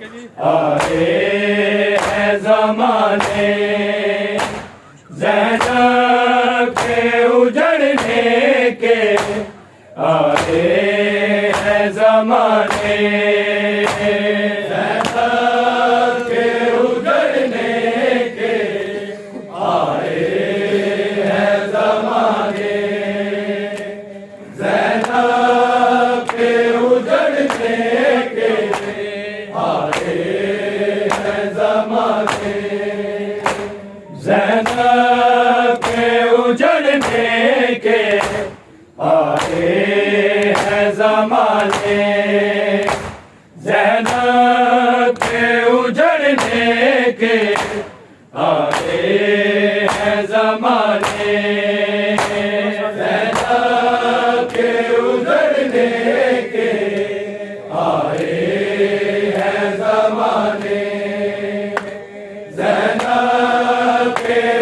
आए हैं ज़माने ज़ैनब के उजड़ने के, आए हैं ज़माने ज़ैनब के उजड़ने के, आए हैं ज़माने ज़ैनब के उजड़ने के, आए हैं ज़माने ज़ैनब के उजड़ने के, आए हैं ज़माने ज़ैनब के उजड़ने के, आए हैं ज़माने ज़ैनब के उजड़ने के, आए हैं ज़माने ज़ैनब के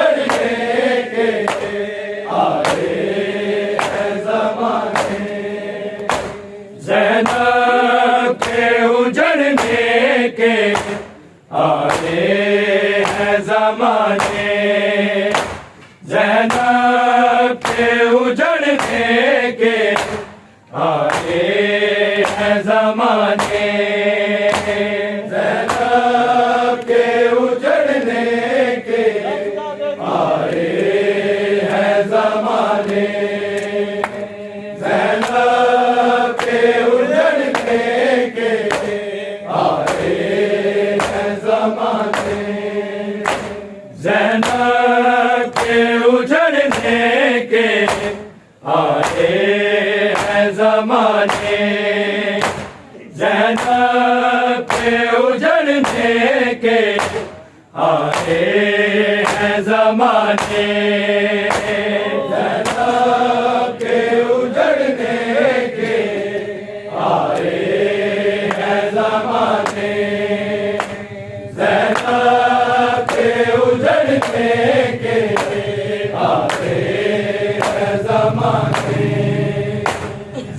उजड़ने के, आए हैं ज़माने ज़ैनब के उजड़ने के, आए हैं ज़माने ज़ैनब के उजड़ने के, आए हैं ज़माने ज़ैनब के उजड़ने के, आए हैं ज़माने ज़ैनब के उजड़ने के, आए हैं ज़माने ज़ैनब के उजड़ने के, आए हैं ज़माने ज़ैनब के उजड़ने के, आए हैं ज़माने ज़ैनब के उजड़ने के, आए हैं ज़माने ज़ैनब के उजड़ने के, आए हैं ज़माने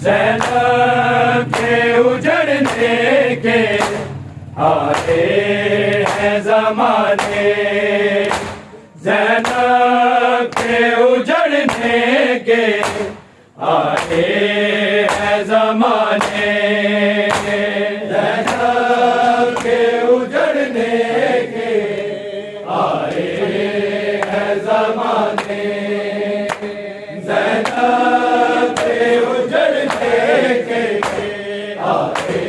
ज़ैनब के उजड़ने के, आए हैं ज़माने ज़ैनब के उजड़ने के, आए हैं ज़माने ज़ैनब के उजड़ने के, आए हैं ज़माने ज़ैनब के उजड़ने के, आए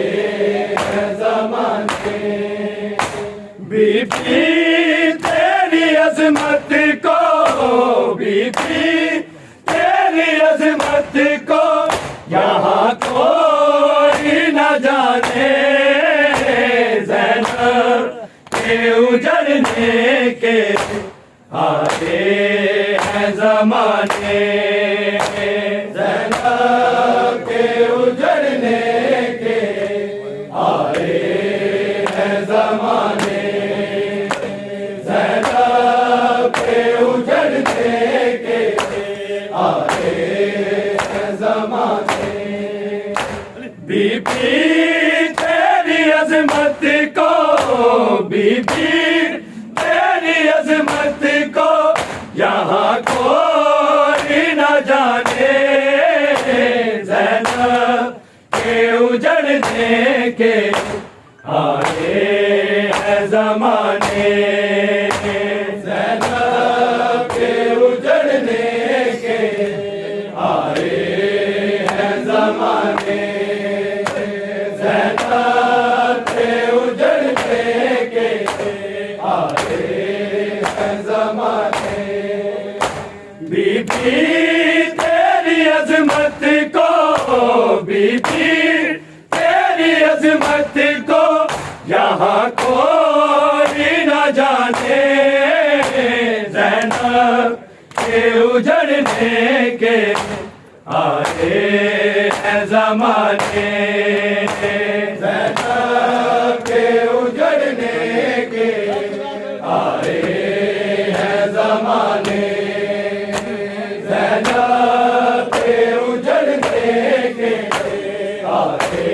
हैं ज़माने बीबी तेरी अज़मत को, बीबी तेरी अज़मत को यहाँ कोई न जाने ज़ैनब के उजड़ने के, आए हैं ज़माने ज़ैनब के उजड़ने के, आए हैं ज़माने ज़ैनब के उजड़ने के, आए हैं ज़माने बीबी तेरी अज़मत को, बीबी तेरी अज़मत को यहाँ कोई न जाने ज़ैनब के उजड़ने के, आए हैं ज़माने ज़ैनब के उजड़ने के, आए हैं ज़माने ज़ैनब के उजड़ने के, आए हैं ज़माने बीबी तेरी अज़मत को, बीबी तेरी अज़मत को यहाँ कोई न जाने ज़ैनब के उजड़ने के, आए हैं ज़माने ज़ैनब के उजड़ने के, आए हैं ज़माने ज़ैनब के उजड़ने के, आए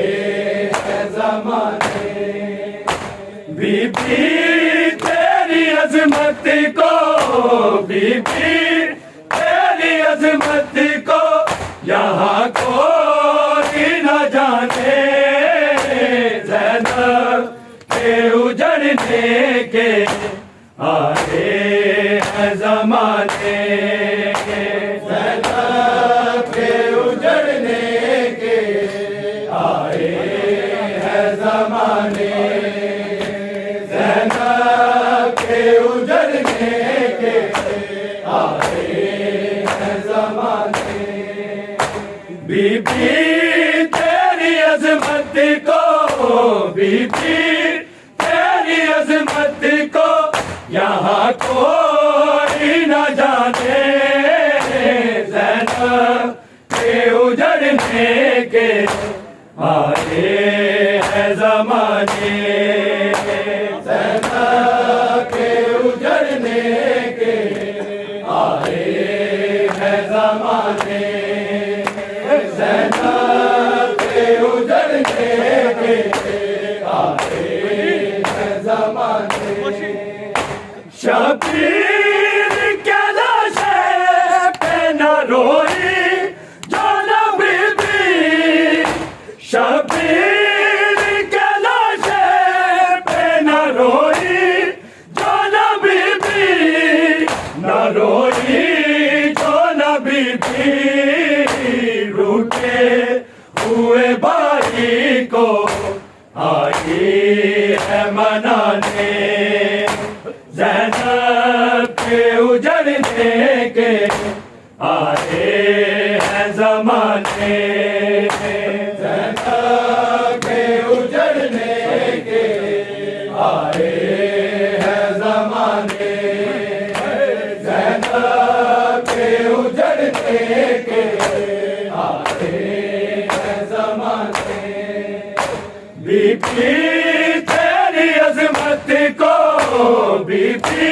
हैं ज़माने बीबी तेरी अजमत को, बीबी तेरी अजमत को यहाँ कोई न जाने। ज़ैनब के उजड़ने के आए हैं ज़माने, ज़ैनब के उजड़ने के आए हैं ज़माने, ज़ैनब के उजड़ने के आए हैं ज़माने। बीबी तेरी अजमत को, बीबी तेरी अजमत को यहाँ कोई न जाने। ज़ैनब के उजड़ने के आए हैं ज़माने, ज़ैनब के उजड़ने के आए हैं ज़माने, ज़ैनब के उजड़ने के आए हैं ज़माने। शबीर के लाशे पे न रोई जो न बीबी, शबीर के लाशे पे न रोई जो न बीबी, न रोई जो न बीबी। रूठे हुए भाई को आई है मनाने, ज़ैनब के उजड़ने के आए हैं ज़माने, ज़ैनब के उजड़ने के आए हैं ज़माने, ज़ैनब के उजड़ने के आए हैं ज़माने। बीबी तेरी अजमत को, बीबी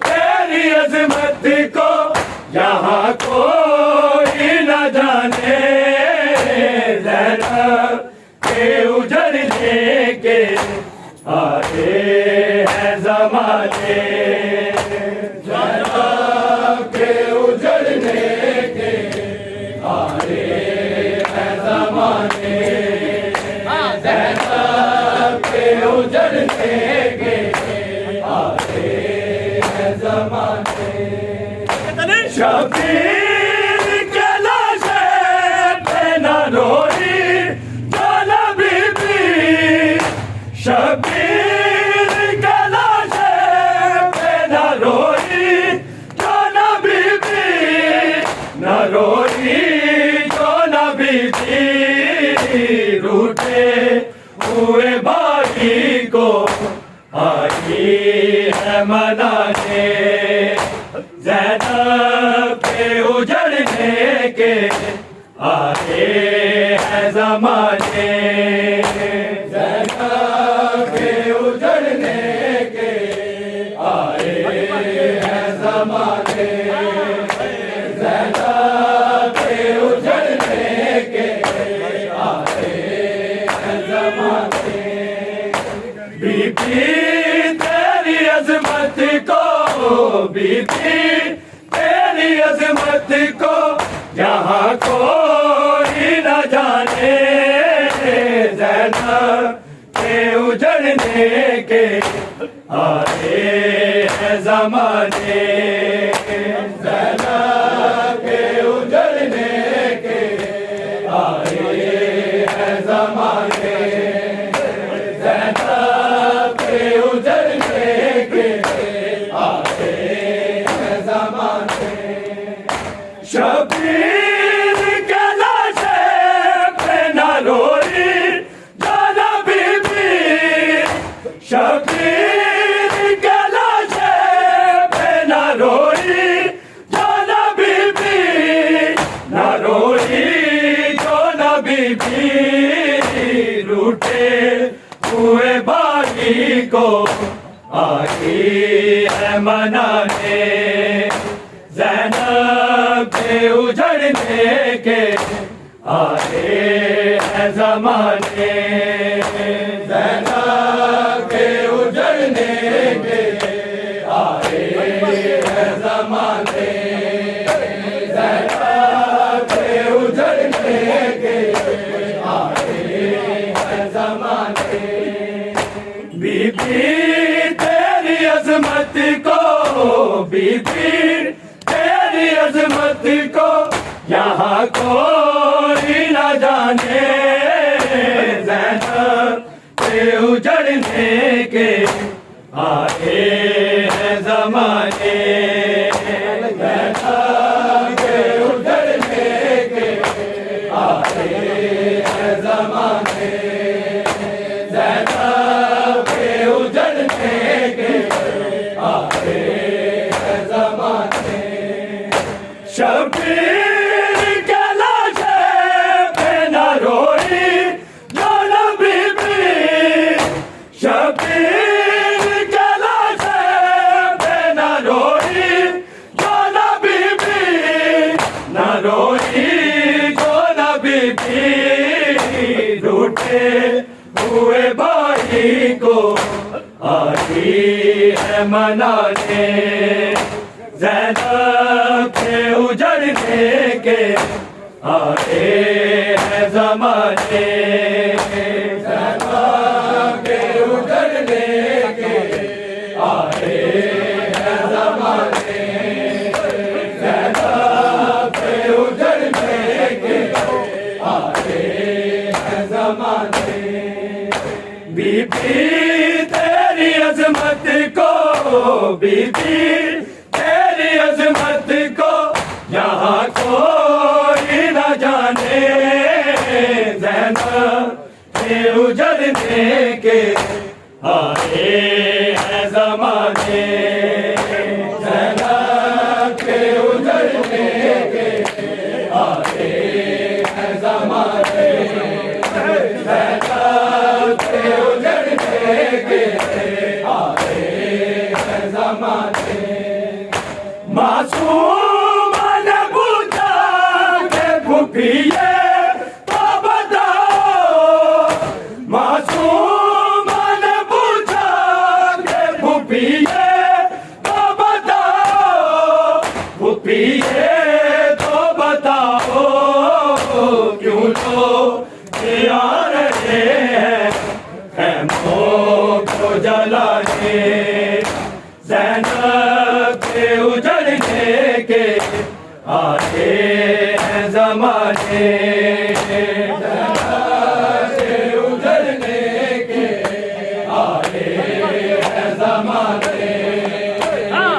तेरी अजमत को यहाँ कोई न जाने। ज़ैनब के उजड़ने के आए हैं ज़माने, ज़ैनब के उजड़ने के आए हैं ज़माने, ज़ैनब के उजड़ने के आए हैं ज़माने। शबीर के लाशे पे न रोई जो न बीबी, शबीर के लाशे पे न रोई जो न बीबी, न रोई जो न बीबी। रूठे हुए भाई को आई है मनाने, ज़ैनब के उजड़ने के आए हैं ज़माने, ज़ैनब के उजड़ने के आए हैं ज़माने, ज़ैनब के उजड़ने के आए हैं ज़माने। बीबी तेरी अजमत को, बीबी तेरी अजमत को यहाँ कोई न जाने। ज़ैनब के उजड़ने के आए हैं ज़माने, ज़ैनब के उजड़ने के आए हैं ज़माने, ज़ैनब के उजड़ने के आए हैं ज़माने। शबीर के लाशे पे न रोई जो न बीबी, शबीर के लाशे पे न रोई जो न बीबी, न रोई जो न बीबी। रूठे हुए भाई को आई है मनाने, ज़ैनब के उजड़ने के आए हैं ज़माने, ज़ैनब के के आए हैं ज़माने, ज़ैनब के उजड़ने के आए हैं ज़माने। बीबी तेरी अज़मत को, बीबी तेरी अज़मत को यहाँ कोई न जाने, ज़ैनब के उजड़ने के आए हैं ज़माने, ज़ैनब के उजड़ने के आए हैं ज़माने, ज़ैनब के उजड़ने के आए हैं ज़माने। शबीर के लाशे पे न रोई जो नबी भी, शबीर के लाशे पे न रोई जो नबी भी, न रोई जो नबी भी। रूठे हुए भाई को आई है मनाने, ज़ैनब के उजड़ने के आए हैं ज़माने, ज़ैनब के उजड़ने के आए हैं ज़माने, ज़ैनब के उजड़ने के आए हैं ज़माने। बीबी तेरी अज़मत को, बीबी तेरी अज़मत को यहाँ कोई न जाने, ज़ैनब के उजड़ने के आए हैं ज़माने, ज़ैनब के उजड़ने के आए हैं ज़माने, ज़ैनब के उजड़ने के आए हैं ज़माने। मासूम ने पूछा के फूफिए तो बताओ, मासूम ने पूछा के फूफिए तो बताओ, फूफिए तो बताओ क्यों लोग आ रहे हैं खैमों को जलाने, ज़ैनब के उजड़ने के आए हैं ज़माने, ज़ैनब के उजड़ने के आए हैं ज़माने,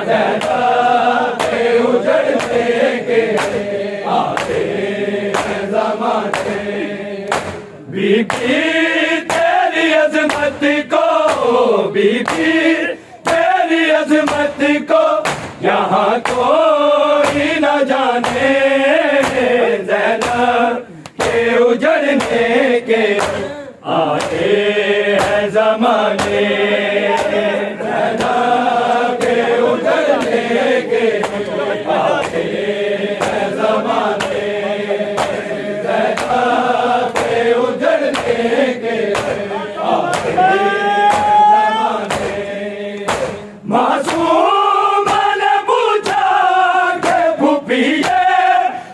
ज़ैनब के उजड़ने के आए हैं ज़माने। बीबी तेरी अज़मत को, बीबी तेरी अज़मत को यहाँ कोई न जाने, ज़ैनब के उजड़ने के आए हैं ज़माने, ज़ैनब के उजड़ने के आए हैं ज़माने, ज़ैनब के उजड़ने के आए हैं ज़माने। मासूम ने पूछा के फूफिए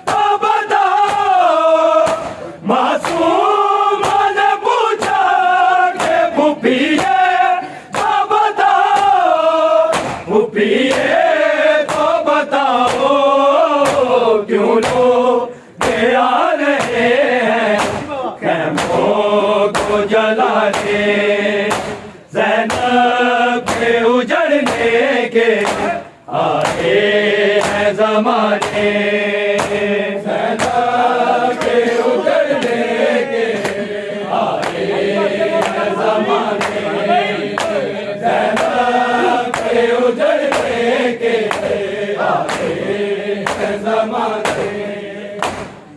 तो बताओ, मासूम ने पूछा के फूफिए तो बताओ, फूफिए तो बताओ क्यों लोग आ रहे हैं खैमों को जलाने, ज़ैनब के उजड़ने के आए हैं ज़माने, ज़ैनब के उजड़ने के आए हैं ज़माने, ज़ैनब के उजड़ने के आए हैं ज़माने।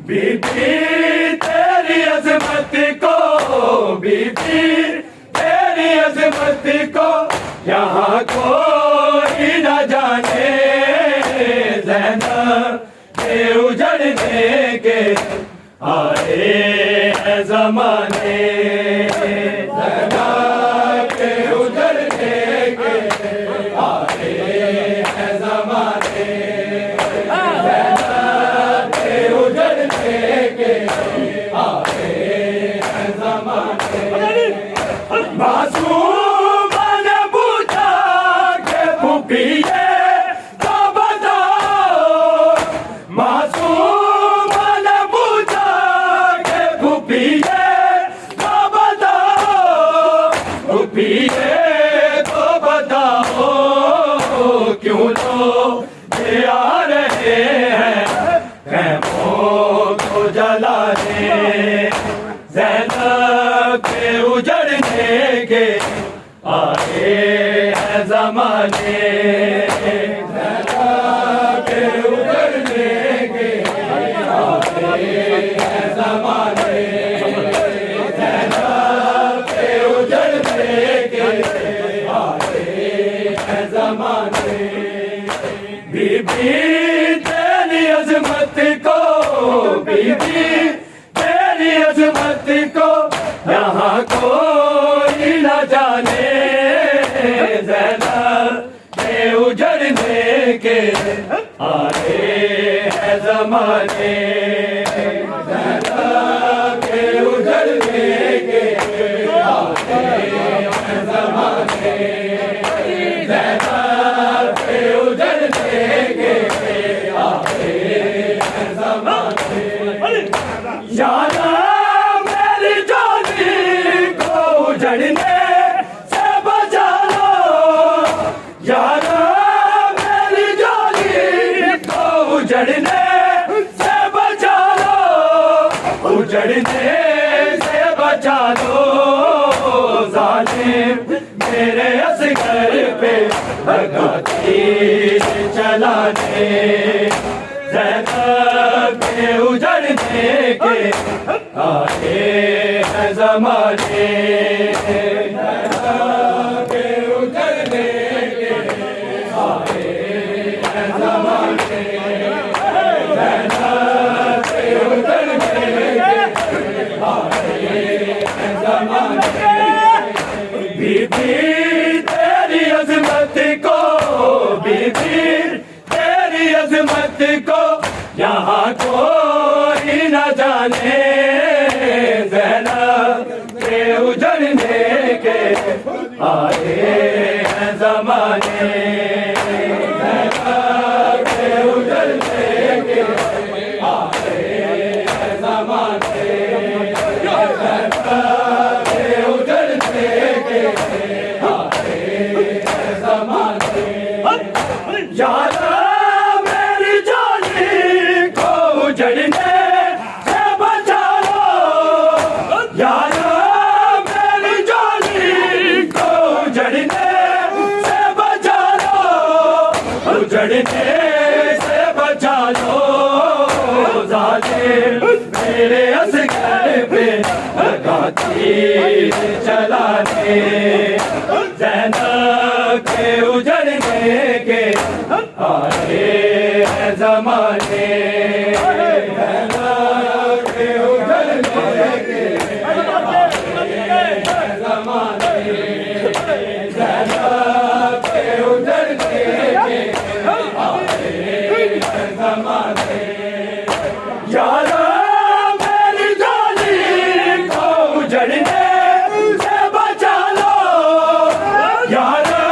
बीबी तेरी अज़मत को, बीबी तेरी अज़मत को यहाँ कोई न जाने, ज़ैनब के उजड़ने के आए हैं ज़माने, ज़ैनब के उजड़ने के हैं ज़माने के उजड़ने के आए हैं ज़माने के उजड़ने के आए हैं ज़माने बीबी तेरी अज़मत को बीबी तेरी अज़मत को यहाँ कोई न जाने ज़ैनब के उजड़ने के आए हैं ज़माने ज़ैनब के उजड़ने के आए हैं ज़माने ज़ैनब के उजड़ने के आए हैं ज़माने यारा मेरी जोली को उजड़ने से बचा लो यारा मेरी जोली को उजड़ने से बचा लो उजड़ने से बचा लो जालिम मेरे असगर पे लगा तीर चलाने ज़ैनब के उजड़ने के आए हैं ज़माने ज़ैनब के उजड़ने के आए हैं ज़माने ज़ैनब के उजड़ने के आए हैं ज़माने बीबी तेरी अज़मत को बीबी तेरी अज़मत को यहाँ कोई न जाने ज़ैनब के उजड़ने के आए हैं ज़माने ज़ैनब के उजड़ने के आए हैं ज़माने ज़ैनब के उजड़ने के आए हैं ज़माने यारा मेरी जोली को उजड़ने से बचा लो यारा मेरी जोली को उजड़ने से बचा लो उजड़ने से बचा लो जालिम मेरे असगर पे लगा तीर चलाने ज़ैनब के उजड़ने के आए हैं ज़माने ज़ैनब के उजड़ने के आए हैं ज़माने ज़ैनब के उजड़ने के आए हैं ज़माने यारा मेरी जोली को उजड़ने से बचा लो यारा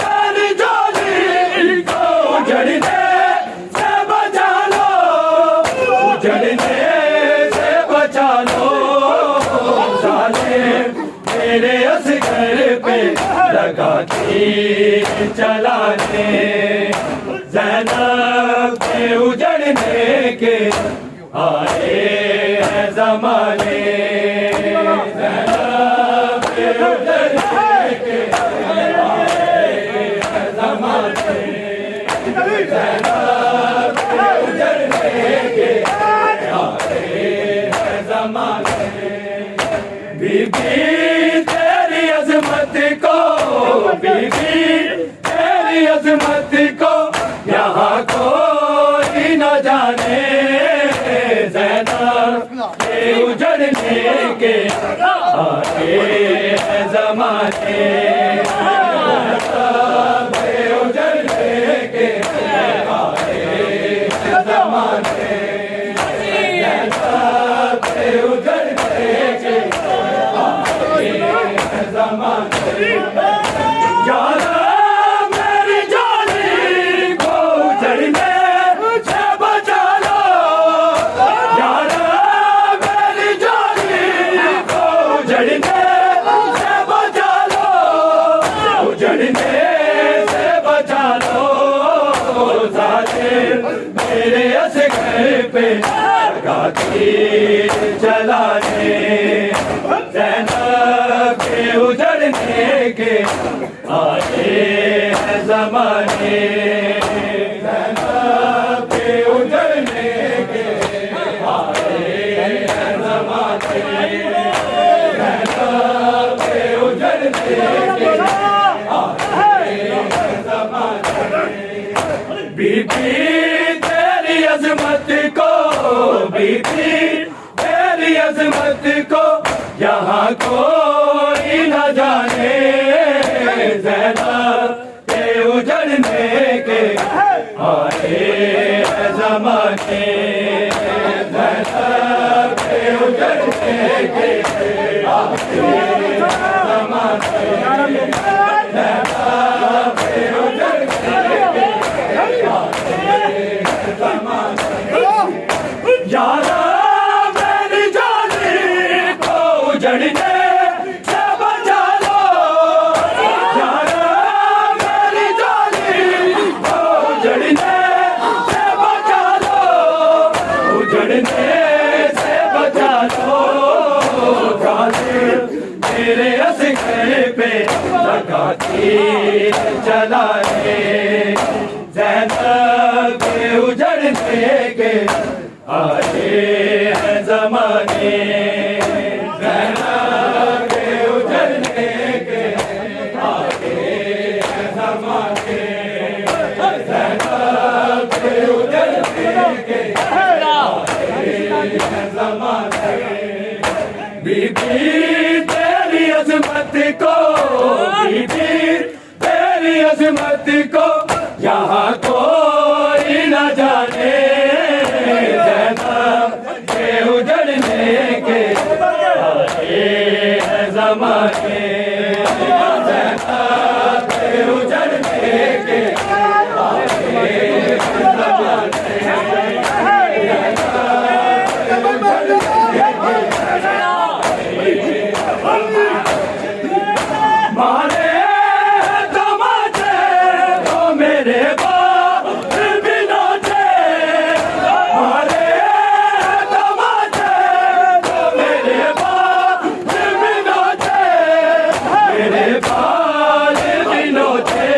मेरी जोली को उजड़ने से बचा लो उजड़ने से बचा लो जालिम मेरे असगर पे लगा तीर चलाने ज़ैनब के उजड़ने के आए हैं ज़माने ज़ैनब के उजड़ने के आए हैं ज़माने ज़ैनब के उजड़ने के आए हैं ज़माने बीबी तेरी अज़मत को बीबी तेरी अज़मत को यहाँ कोई न जाने ज़ैनब के उजड़ने के आए हैं ज़माने ज़ैनब के उजड़ने के आए हैं ज़माने ज़ैनब के उजड़ने के आए हैं ज़माने यारा मेरी जोली को उजड़ने से बचा लो यारा मेरी जोली को उजड़ने से बचा लो उजड़ने से बचा लो जालिम मेरे असगर पे लगा तीर चलाने ज़ैनब के उजड़ने के आए हैं ज़माने ज़ैनब के उजड़ने के आए हैं ज़माने ज़ैनब के उजड़ने के आए हैं ज़माने बीबी तेरी अज़मत को बीबी तेरी अज़मत को यहाँ कोई न जाने ज़ैनब के उजड़ने के आए हैं ज़माने ज़ैनब के उजड़ने के आए हैं ज़माने ज़ैनब के उजड़ने के आए हैं ज़माने यारा मेरी जानी को उजड़ने से बचा लो यारा मेरी जानी को उजड़ने से बचा लो उजड़ने से बचा लो गालिब तेरे असगर पे लगाती चलाए ज़ैनब के उजड़ने के आए हैं ज़माने ज़ैनब के उजड़ने के आए हैं ज़माने ज़ैनब के उजड़ने के आए हैं ज़माने बीबी तेरी अज़मत को बीबी तेरी अज़मत को यहाँ कोई न जाने ज़ैनब के उजड़ने के आए हैं ज़माने ज़ैनब के उजड़ने के आए हैं ज़माने मारे तमाचे तो मेरे बाप बिनोचे मारे तमाचे तो मेरे बाप बिनोचे मेरे बाल बिनोचे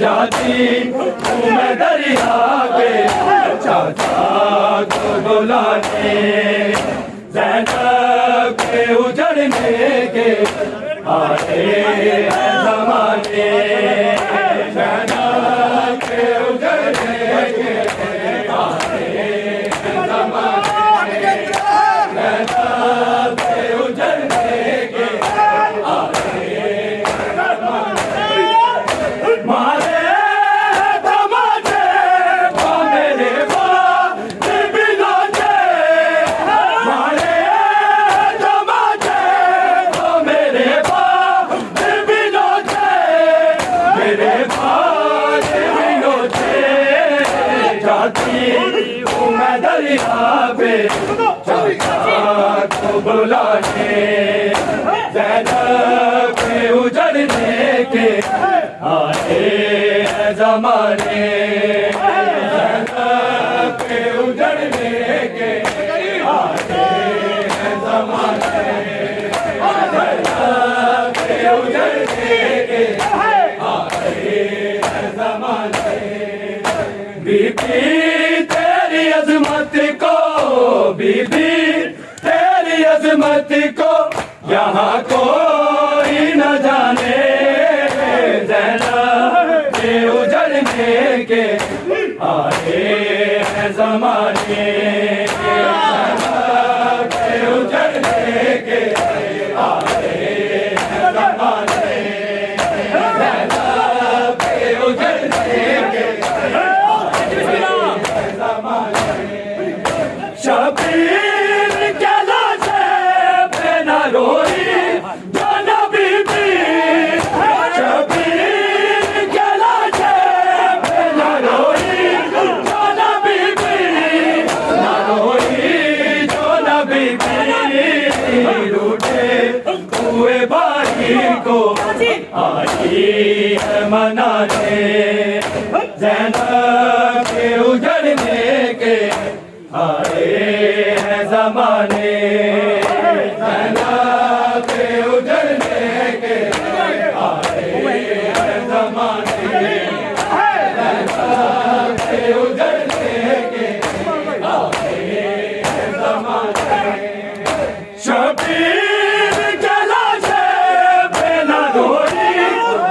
जाती हूँ मैं दरिया के चाचा को बुलाने ज़ैनब के उजड़ने के आए हैं ज़माने ज़ैनब के उजड़ने के आए हैं ज़माने ज़ैनब के उजड़ने के आए हैं ज़माने मारे तमाचे वो मेरे बाप बिनोचे मारे तमाचे वो मेरे बाप बिनोचे मेरे बाप बिनोचे जाती हूँ मैं दरिया पे चाचा को बुलाने ज़ैनब के उजड़ने के आए हैं ज़माने ज़ैनब के उजड़ने के आए हैं ज़माने ज़ैनब के उजड़ने के आए हैं ज़माने बीबी तेरी अज़मत को बीबी तेरी अज़मत को यहाँ कोई न जाने ज़ैनब के उजड़ने के आए हैं ज़माने ज़ैनब के उजड़ने के आए हैं ज़माने ज़ैनब के उजड़ने के आए हैं ज़माने शबीर के लाशे पे न रोई जो नबी भी शबीर के लाशे पे न रोई जो नबी भी न रोई जो नबी भी रूठे हुए बारी को आई है मनाने ज़ैनब के उजड़ने के आए हैं ज़माने ज़ैनब के उजड़ने के आए जमाने उधर लेके शबीर के लाशे पे न रोई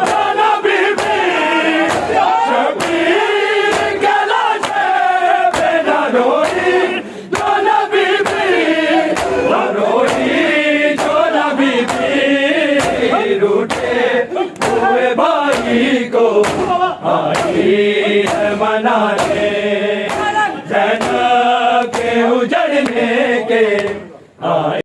जाना बीबी शबीर के लाशे पे न रोई जाना बीबी न रोई जाना बीबी रूठे हुए भाई को आई है मनाने